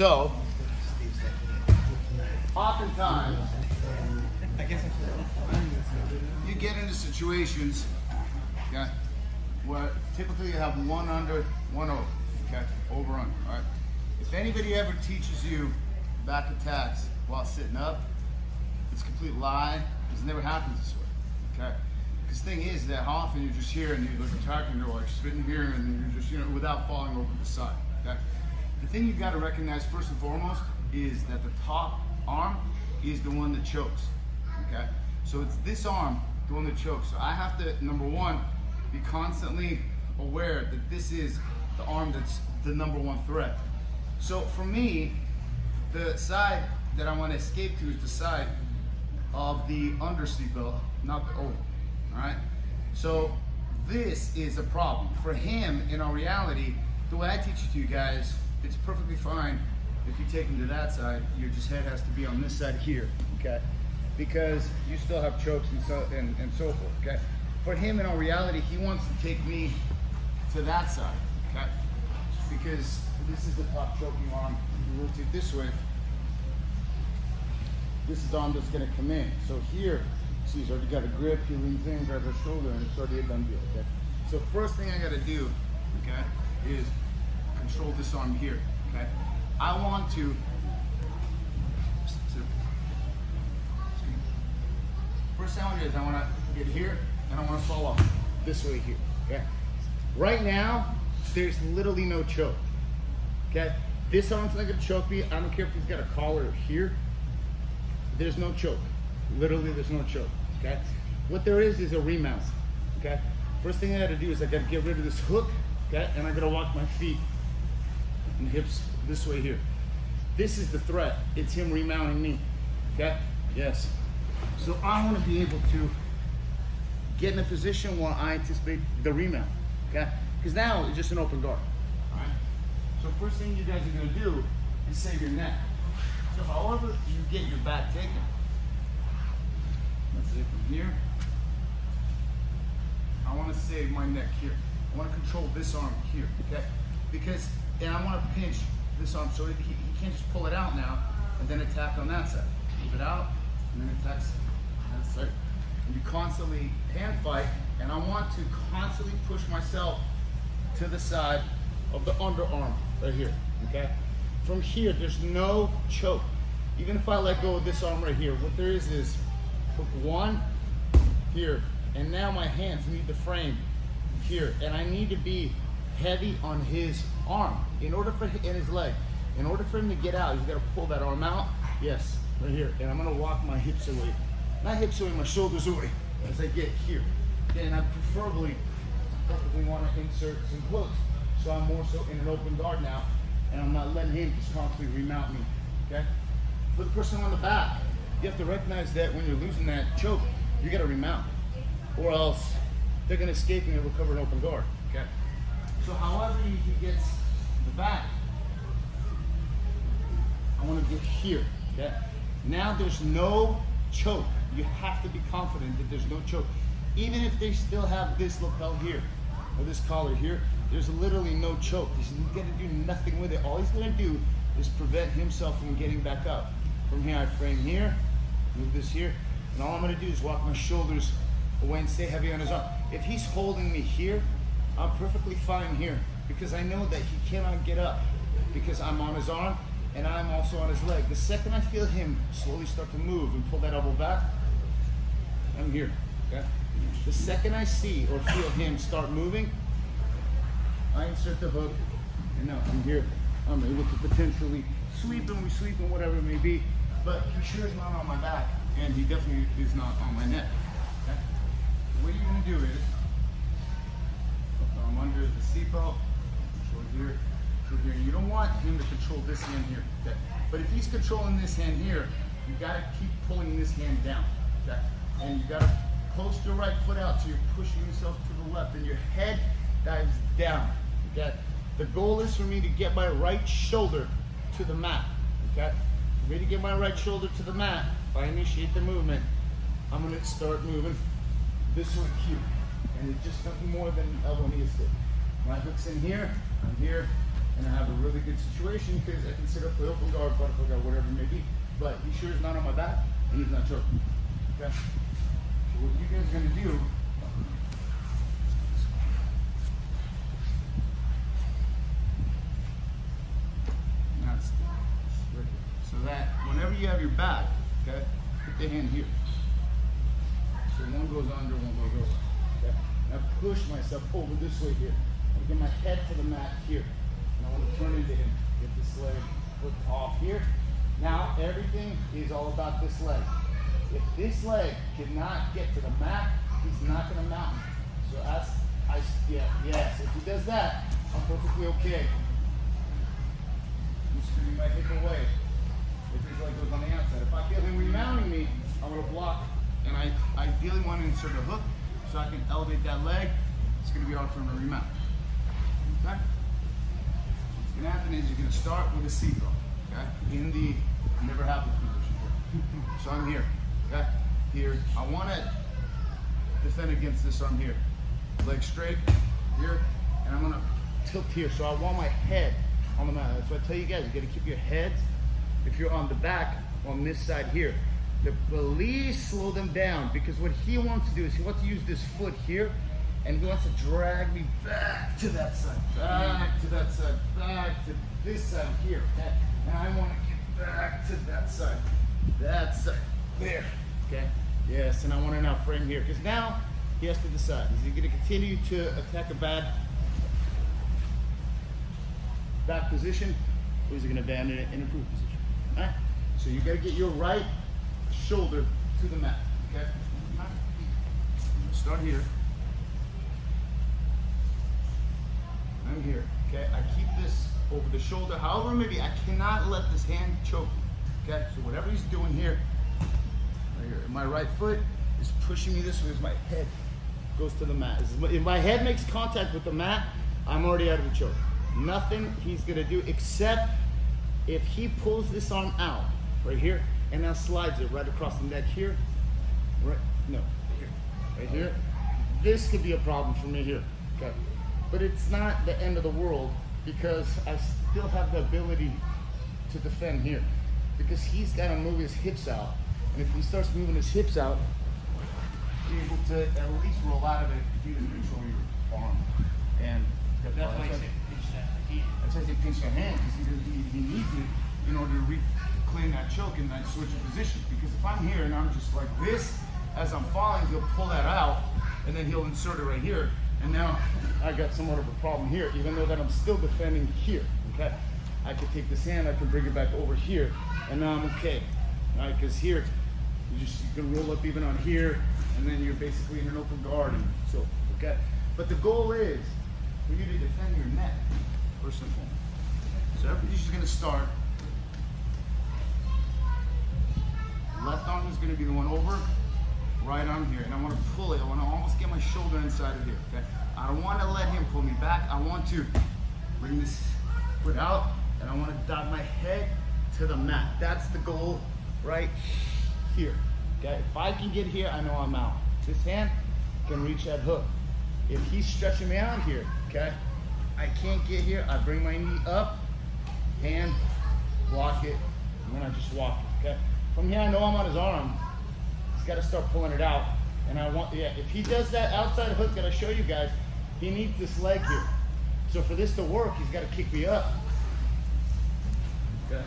So, oftentimes, you get into situations, okay, where typically you have one under, one over, okay, over under, all right? If anybody ever teaches you back attacks while sitting up, it's a complete lie. It never happens this way, okay? Because the thing is that how often you're just here and you're like attacking, you're like spitting here and you're just, you know, without falling over the side, okay? The thing you've got to recognize first and foremost is that the top arm is the one that chokes, okay? So it's this arm, the one that chokes. So I have to, number one, be constantly aware that this is the arm that's the number one threat. So for me, the side that I want to escape to is the side of the under seat belt, not the over, all right? So this is a problem. For him, in our reality, the way I teach it to you guys, it's perfectly fine if you take him to that side. Your just head has to be on this side here, okay? Because you still have chokes and so forth, okay? For him, in our reality, he wants to take me to that side, okay? Because this is the top choking arm. If you rotate this way, this is the arm that's gonna come in. So here, see, he's already got a grip, he leans in, grabs her shoulder, and it's already a done deal, okay? So first thing I gotta do, okay, is control this arm here, okay? I want to, first thing I want to do is I want to get here and I want to fall off this way here, okay? Right now, there's literally no choke, okay? This arm's not going to choke me. I don't care if he's got a collar here. There's no choke. Literally, there's no choke, okay? What there is a remount, okay? First thing I got to do is I got to get rid of this hook, okay? And I got to walk my feet and hips this way here. This is the threat. It's him remounting me, okay? Yes. So I want to be able to get in a position where I anticipate the remount, okay? Because now it's just an open guard, all right? So first thing you guys are going to do is save your neck. So however you get your back taken, let's say from here, I want to save my neck here. I want to control this arm here, okay? Because, and I want to pinch this arm so he can't just pull it out now and then attack on that side. Move it out and then attacks that side. And you constantly hand fight, and I want to constantly push myself to the side of the underarm right here, okay? From here, there's no choke. Even if I let go of this arm right here, what there is hook one here, and now my hands meet the frame here, and I need to be heavy on his arm in order for in his leg. In order for him to get out, he's got to pull that arm out. Yes, right here. And I'm going to walk my hips away. Not hips away, my shoulders away as I get here. And I preferably want to insert some close. So I'm more so in an open guard now, and I'm not letting him just constantly remount me, okay? For the person on the back, you have to recognize that when you're losing that choke, you got to remount, or else they're going to escape and you'll recover an open guard, okay? So however he gets the back, I want to get here, okay? Now there's no choke. You have to be confident that there's no choke. Even if they still have this lapel here, or this collar here, there's literally no choke. He's gonna do nothing with it. All he's gonna do is prevent himself from getting back up. From here, I frame here, move this here, and all I'm gonna do is walk my shoulders away and stay heavy on his arm. If he's holding me here, I'm perfectly fine here, because I know that he cannot get up, because I'm on his arm, and I'm also on his leg. The second I feel him slowly start to move and pull that elbow back, I'm here, okay? The second I see or feel him start moving, I insert the hook, and now I'm here. I'm able to potentially sweep him, whatever it may be, but he sure is not on my back, and he definitely is not on my neck, okay? What you're gonna do is, I'm under the seatbelt, control here, here. You don't want him to control this hand here, okay? But if he's controlling this hand here, you gotta keep pulling this hand down, okay? And you gotta post your right foot out so you're pushing yourself to the left and your head dives down, okay? The goal is for me to get my right shoulder to the mat, okay? For me to get my right shoulder to the mat, if I initiate the movement, I'm gonna start moving this way here. And it's just nothing more than elbow knee stick. My hook's in here, I'm here, and I have a really good situation because I can sit up with open guard, butterfly guard, whatever it may be. But he sure is not on my back and he's not choking. Okay? So what you guys are gonna do, so that whenever you have your back, okay, put the hand here. So one goes under, one goes over. Okay? Now push myself over this way here. I get my head to the mat here. And I want to turn into him. Get this leg put off here. Now everything is all about this leg. If this leg cannot get to the mat, he's not going to mount. So as yes, if he does that, I'm perfectly okay. I'm scooting my hip away. If his leg goes on the outside. If I feel him remounting me, I'm going to block. And I ideally want to insert a hook so I can elevate that leg. It's going to be hard for him to remount. Okay? What's going to happen is you're going to start with a seatbelt. Okay? In the never happens position here. So I'm here. Okay? Here. I want to defend against this arm here. Leg straight. Here. And I'm going to tilt here. So I want my head on the mat. That's why I tell you guys, you got to keep your heads, if you're on the back, on this side here, to please slow them down, because what he wants to do is he wants to use this foot here and he wants to drag me back to that side, back to that side, back to this side here. Okay? And I want to get back to that side, there. Okay? Yes, and I want to now frame here, because now he has to decide. Is he going to continue to attack a bad back position, or is he going to abandon it and improve position? All right? So you got to get your right shoulder to the mat. Okay? Start here. I'm here. Okay? I keep this over the shoulder. However, maybe I cannot let this hand choke me. Okay? So whatever he's doing here, right here, my right foot is pushing me this way as my head goes to the mat. If my head makes contact with the mat, I'm already out of the choke. Nothing he's gonna do except if he pulls this arm out right here and now slides it right across the neck here, right here, this could be a problem for me here. Okay, but it's not the end of the world, because I still have the ability to defend here, because he's got to move his hips out, and if he starts moving his hips out, be able to at least roll out of it if you can control your arm. And that's why I say pinch that hand. That's why I say pinch that hand, because he needs it in order to reclaim that choke and that switch of position. Because if I'm here and I'm just like this, as I'm falling, he'll pull that out, and then he'll insert it right here. And now I got somewhat of a problem here, even though that I'm still defending here. Okay, I can take this hand, I can bring it back over here, and now I'm okay. All right, because here you can roll up even on here, and then you're basically in an open guard. And so, okay. But the goal is for you to defend your neck first and foremost. So everybody's just going to start. Left arm is going to be the one over, right arm here, and I want to pull it. I want to almost get my shoulder inside of here. Okay, I don't want to let him pull me back. I want to bring this foot out, and I want to dive my head to the mat. That's the goal right here. Okay, if I can get here, I know I'm out. This hand can reach that hook. If he's stretching me out here, okay, I can't get here. I bring my knee up, hand, block it, and then I just walk it. Okay. From here, I know I'm on his arm. He's got to start pulling it out. And I want, if he does that outside hook that I show you guys, he needs this leg here. So for this to work, he's got to kick me up. Okay.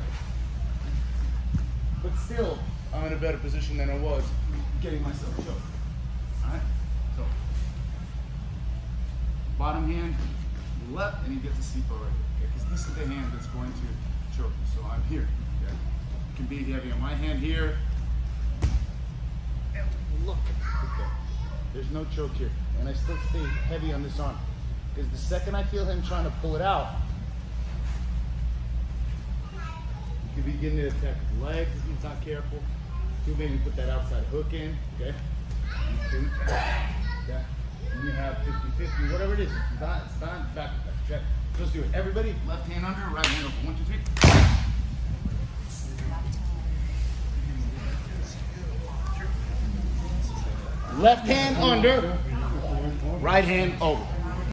But still, I'm in a better position than I was getting myself choked. All right? So, bottom hand, left, and he gets a seatbelt right here. Because this is the hand that's going to choke me. So I'm here. Okay? Can be heavy on my hand here. And look, okay. There's no choke here. And I still stay heavy on this arm. Because the second I feel him trying to pull it out, he could begin to attack his legs if he's not careful. He'll maybe put that outside hook in, okay? Okay. And you have 50-50, whatever it is. It's not back. Okay. Let's do it. Everybody, left hand under, right hand over. 1, 2, 3. Left hand under, right hand over.